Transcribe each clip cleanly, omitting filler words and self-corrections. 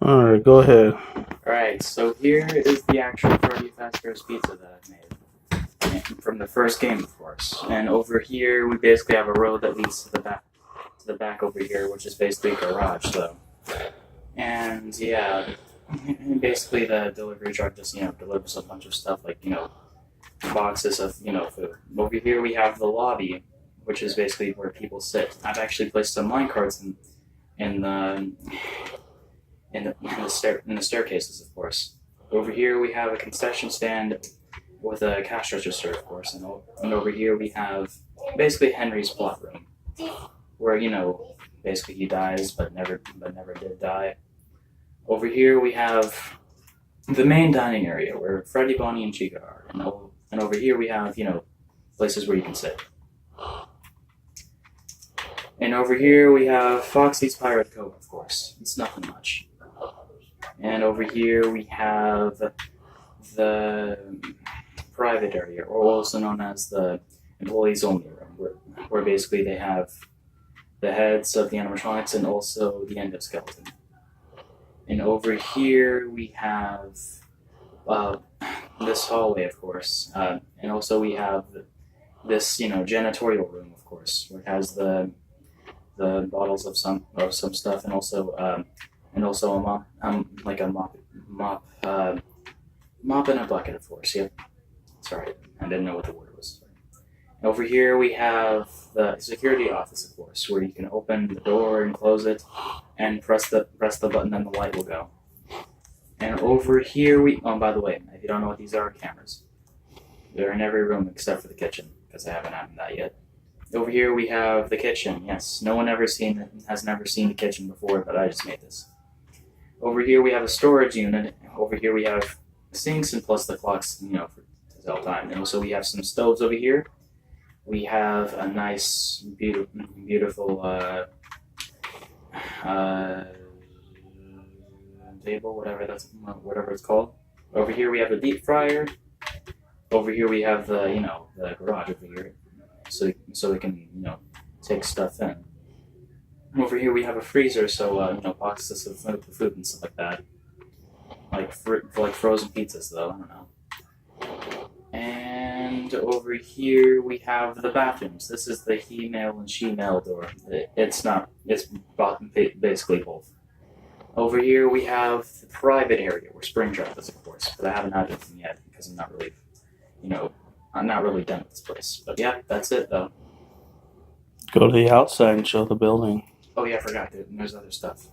Alright, go ahead. Alright, so here is the actual Freddy Fazbear's pizza that I made. From the first game, of course. And over here, we basically have a road that leads to the back over here, which is basically a garage, though. And yeah, basically the delivery truck just, delivers a bunch of stuff like, boxes of, food. Over here we have the lobby, which is basically where people sit. I've actually placed some minecarts in the staircases, of course. Over here we have a concession stand with a cash register, of course, and over here we have basically Henry's plot room, where basically he dies but never did die. Over here we have the main dining area where Freddy, Bonnie, and Chica are, and over here we have places where you can sit. And over here we have Foxy's Pirate Cove, of course. It's nothing much. And over here we have the private area, or also known as the employees only room, where basically they have the heads of the animatronics and also the endoskeleton. And over here we have this hallway, of course, and also we have this janitorial room, of course, where it has the bottles of some stuff, and also a mop, like a mop and a bucket, of course. Yep. Sorry, I didn't know what the word was. Over here we have the security office, of course, where you can open the door and close it, and press the button, and the light will go. And over here by the way, if you don't know what these are, cameras. They're in every room except for the kitchen, because I haven't had that yet. Over here we have the kitchen. Yes, no one has never seen the kitchen before, but I just made this. Over here we have a storage unit. Over here we have sinks and plus the clocks, for to tell time. And also we have some stoves over here. We have a nice, beautiful table, whatever it's called. Over here we have a deep fryer. Over here we have the garage over here, so we can take stuff in. Over here we have a freezer, so boxes of food and stuff like that, like frozen pizzas, though. I don't know. And over here we have the bathrooms. This is the he-male and she-male door. It's basically both. Over here we have the private area where Springtrap is, of course, but I haven't had anything yet because I'm not really done with this place. But yeah, that's it though. Go to the outside and show the building. Oh yeah, I forgot. There's other stuff.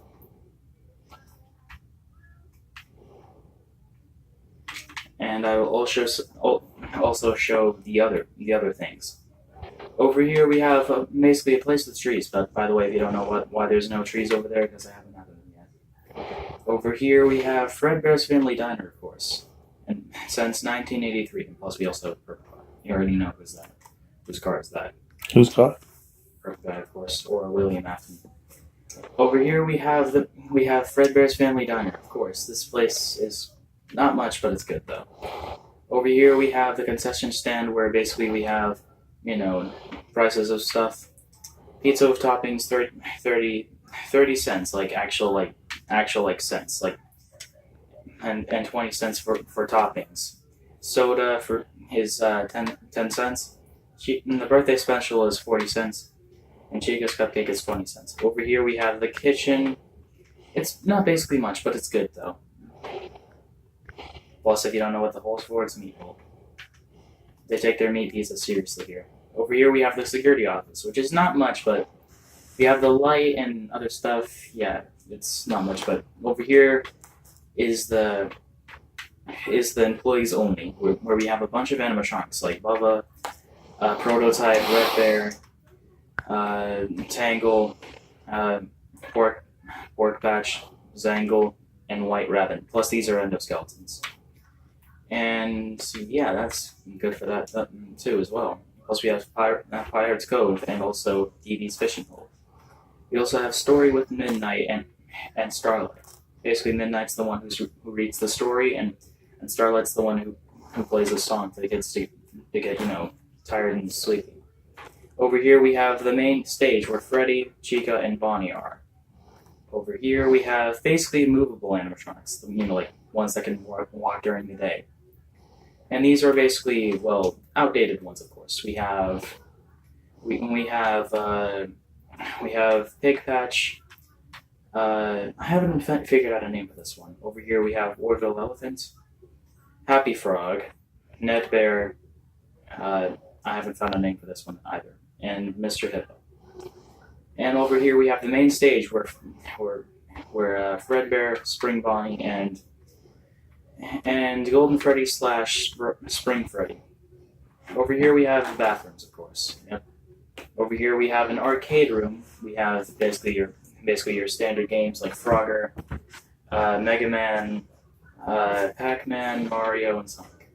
And I will also show the other things. Over here we have basically a place with trees. But by the way, if you don't know why there's no trees over there, because I haven't had them yet. Over here we have Fredbear's Family Diner, of course, and since 1983. And plus we also have Purple Guy. You already know who's that. Whose car is that? Who's got? Purple Guy, of course, or William Afton. Over here we have Fredbear's Family Diner, of course. This place is not much, but it's good though. Over here we have the concession stand where basically we have, prices of stuff. Pizza with toppings, 30 cents, like actual cents, and 20 cents for toppings. Soda is 10 cents. And the birthday special is 40 cents. And Chica's cupcake is 20 cents. Over here we have the kitchen. It's not basically much, but it's good though. Plus, if you don't know what the hole's for, it's a meat hole. They take their meat pizza seriously here. Over here we have the security office, which is not much, but we have the light and other stuff. Yeah, it's not much, but over here is the employees only, where we have a bunch of animatronics like Bubba, Prototype, Red Bear, Tangle, Pork Patch, Zangle, and White Rabbit. Plus, these are endoskeletons. And yeah, that's good for that too as well. Plus, we have Pirate's Cove and also DB's Fishing Hole. We also have Story with Midnight and Starlight. Basically, Midnight's the one who reads the story, and Starlight's the one who plays the song for the kids to get tired and sleepy. Over here we have the main stage where Freddy, Chica, and Bonnie are. over here we have basically movable animatronics, like ones that can walk during the day. And these are basically, well, outdated ones, of course. We have Pig Patch. I haven't figured out a name for this one. Over here we have Orville Elephant, Happy Frog, Ned Bear. I haven't found a name for this one either, and Mr. Hippo. And over here we have the main stage where Fredbear, Spring Bonnie, and Golden Freddy / Spring Freddy. Over here we have the bathrooms, of course. Yep. Over here we have an arcade room. We have basically your standard games like Frogger, Mega Man, Pac-Man, Mario, and Sonic.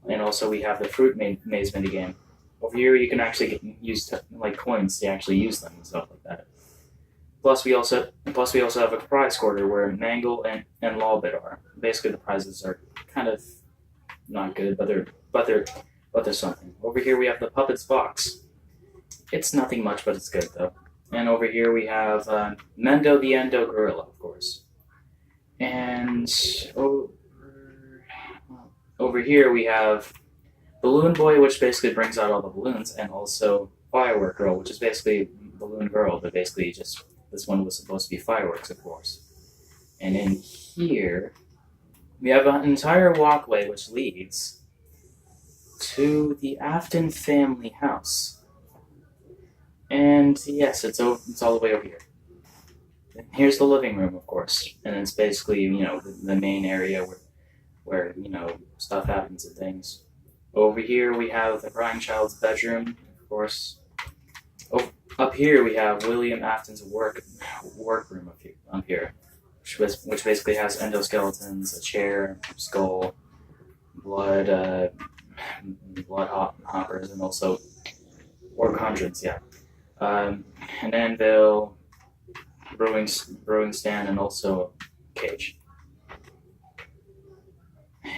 And also we have the Fruit Maze minigame. Over here you can actually use coins to actually use them and stuff like that. Plus we also have a prize quarter where Mangle and Lawbit are. Basically the prizes are kind of not good, but they're something. Over here we have the Puppets box. It's nothing much, but it's good though. And over here we have Mendo the Endo Gorilla, of course. And over here we have Balloon Boy, which basically brings out all the balloons, and also Firework Girl, which is basically Balloon Girl, but basically just this one was supposed to be fireworks, of course. And in here we have an entire walkway which leads to the Afton family house. And yes, it's all the way over here. And here's the living room, of course, and it's basically the main area where stuff happens and things. Over here we have the crying child's bedroom, of course. Up here we have William Afton's workroom up here, which basically has endoskeletons, a chair, skull, blood hoppers, and also hydrants, yeah. An anvil, brewing stand, and also a cage.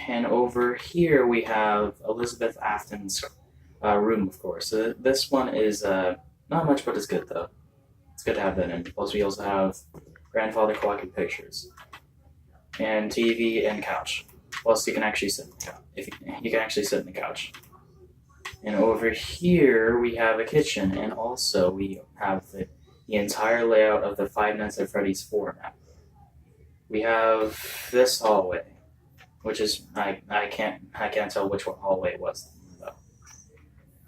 And over here we have Elizabeth Afton's room, of course. So this one is not much, but it's good though. It's good to have that in. Plus we also have grandfather collected pictures, and TV and couch. Plus you can actually sit in the couch. You can actually sit in the couch. And over here we have a kitchen, and also we have the entire layout of the Five Nights at Freddy's 4 map. We have this hallway, which is I can't tell which hallway it was though.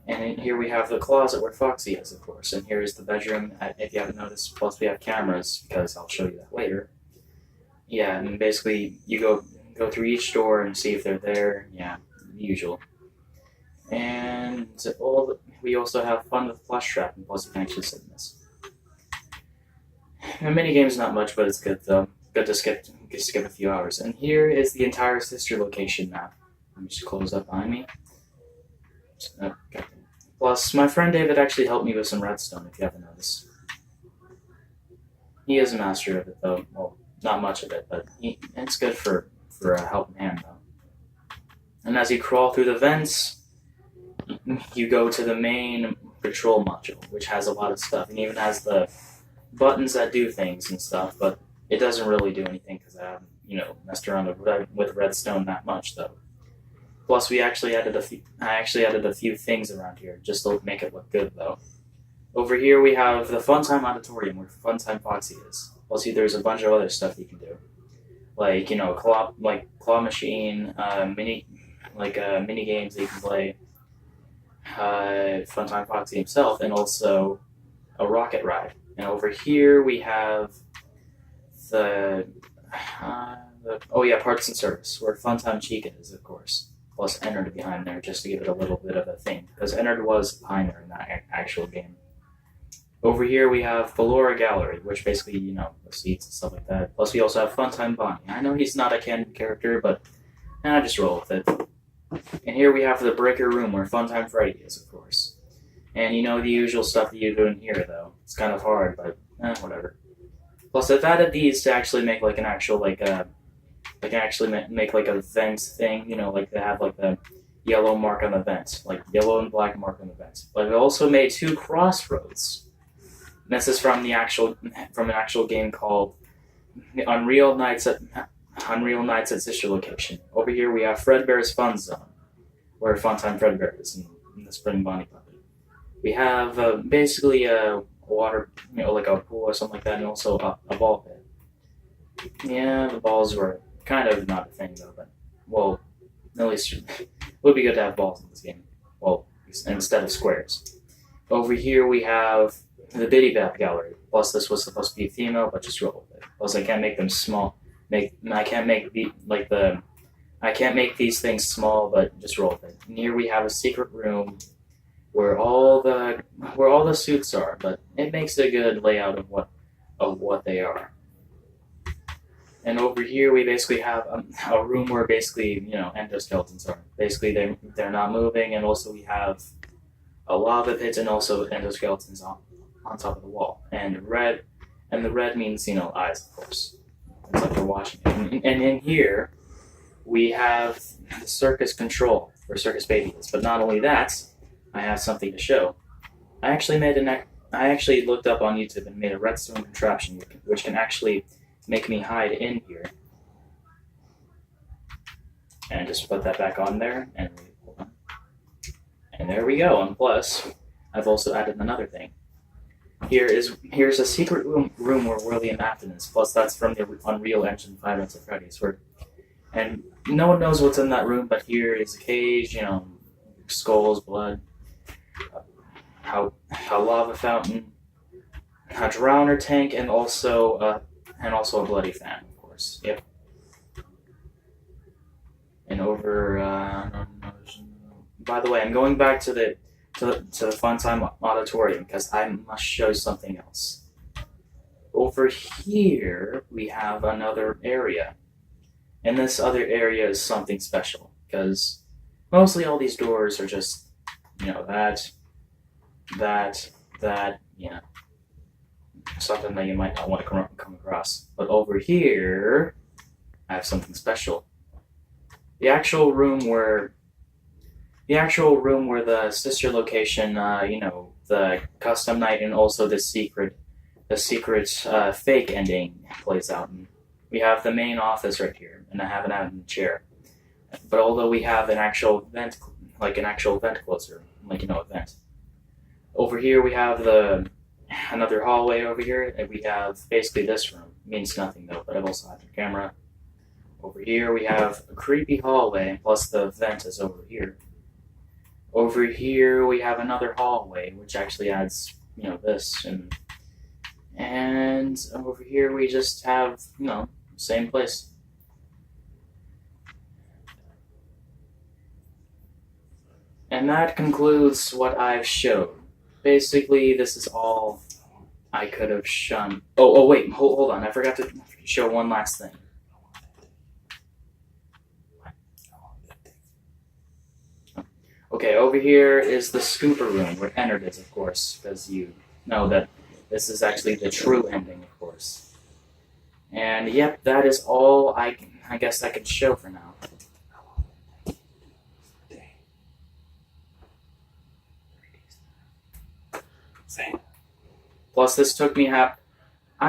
And here we have the closet where Foxy is, of course. And here is the bedroom, if you haven't noticed. Plus we have cameras, because I'll show you that later. Yeah, and basically you go through each door and see if they're there. Yeah, the usual. And we also have fun with Plush Trap, and plus you can actually sit in this. The minigame's not much, but it's good though. Good to skip a few hours. And here is the entire sister location map. Let me just close up behind me. Okay. Plus, my friend David actually helped me with some redstone, if you haven't noticed. He is a master of it though. Well, not much of it, but it's good for a helping hand though. And as you crawl through the vents, you go to the main patrol module, which has a lot of stuff, and even has the buttons that do things and stuff, but it doesn't really do anything because I haven't, messed around with redstone that much though. Plus, I actually added a few things around here just to make it look good though. Over here we have the Funtime Auditorium where Funtime Foxy is. Plus, there's a bunch of other stuff you can do, like claw machine, mini games that you can play. Funtime Foxy himself, and also a rocket ride. And over here we have the parts and service, where Funtime Chica is, of course. Plus Ennard behind there, just to give it a little bit of a thing, because Ennard was behind there in that actual game. Over here we have Ballora Gallery, which basically, the seats and stuff like that. Plus we also have Funtime Bonnie. I know he's not a canon character, but I just roll with it. And here we have the breaker room where Funtime Freddy is, of course. And the usual stuff that you do in here, though. It's kind of hard, but whatever. Plus, I've added these to actually make like an actual make a vent thing. Like they have like the yellow mark on the vent, like yellow and black mark on the vent. But I also made 2 crossroads. And this is from an actual game called Unreal Nights at Sister Location. Over here we have Fredbear's Fun Zone, where Funtime Fredbear is in the Spring Bonnie Puppy. We have basically a water, like a pool or something like that, and also a ball pit. Yeah, the balls were kind of not a thing though, but well, at least it would be good to have balls in this game. Well, instead of squares. Over here we have the Biddy Bap Gallery. Plus, this was supposed to be female, but just roll with it. Plus, I can't make them small. I can't make these things small, but just roll with it. And here we have a secret room where all the suits are, but it makes a good layout of what they are. And over here we basically have a room where basically endoskeletons are. Basically they're not moving, and also we have a lava pit and also endoskeletons on top of the wall. And the red means eyes, of course. It's like we're watching it. And in here we have the circus control for circus babies. But not only that, I have something to show. I actually looked up on YouTube and made a redstone contraption which can actually make me hide in here. And just put that back on there, and hold on. And there we go. And plus, I've also added another thing. Here's a secret room where William Afton is. Plus, that's from the Unreal Engine 5 Nights at Freddy's. And no one knows what's in that room, but here is a cage, skulls, blood, a lava fountain, a drowner tank, and also a bloody fan, of course. Yep. And over. By the way, I'm going back to the Funtime Auditorium because I must show something else. Over here we have another area, and this other area is something special because mostly all these doors are just something that you might not want to come across. But over here, I have something special. The actual room where the sister location, the custom night and also the secret fake ending plays out. And we have the main office right here, and I have an admin chair. But although we have an actual vent, closer, a vent. Over here we have another hallway over here, and we have basically this room. Means nothing though, but I've also had the camera. Over here we have a creepy hallway, plus the vent is over here. Over here we have another hallway, which actually adds, this, and over here we just have, same place. And that concludes what I've showed. Basically, this is all I could have shown. Oh wait, hold on, I forgot to show one last thing. Okay, over here is the scooper room where Ennard is, of course, because you know that this is actually the true ending, of course. And yep, that is all I guess I can show for now. Plus, this took me I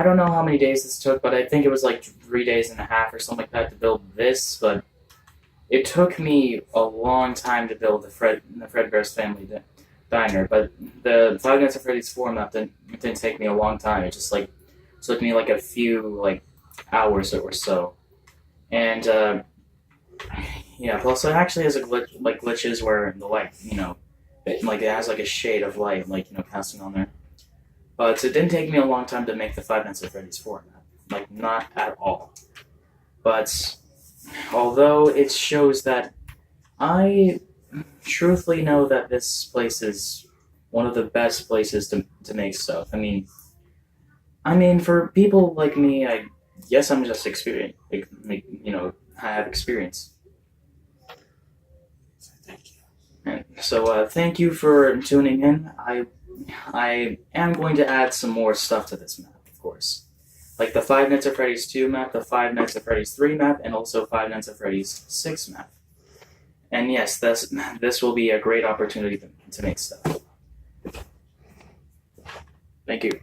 don't know how many days this took, but I think it was like 3 days and a half or something like that to build this, but it took me a long time to build the Fredbear's Family Diner, but the Five Nights at Freddy's 4 map didn't take me a long time. It just took me like a few hours or so. And yeah, plus it actually has a glitches where the light, it has like a shade of light, casting on there. But it didn't take me a long time to make the Five Nights at Freddy's 4 map. Not at all. But although it shows that I truthfully know that this place is one of the best places to make stuff. I mean, for people like me, I guess I'm just experienced. I have experience. Thank you. And so thank you for tuning in. I am going to add some more stuff to this map, of course. Like the Five Nights at Freddy's 2 map, the Five Nights at Freddy's 3 map, and also Five Nights at Freddy's 6 map. And yes, this will be a great opportunity to make stuff. Thank you.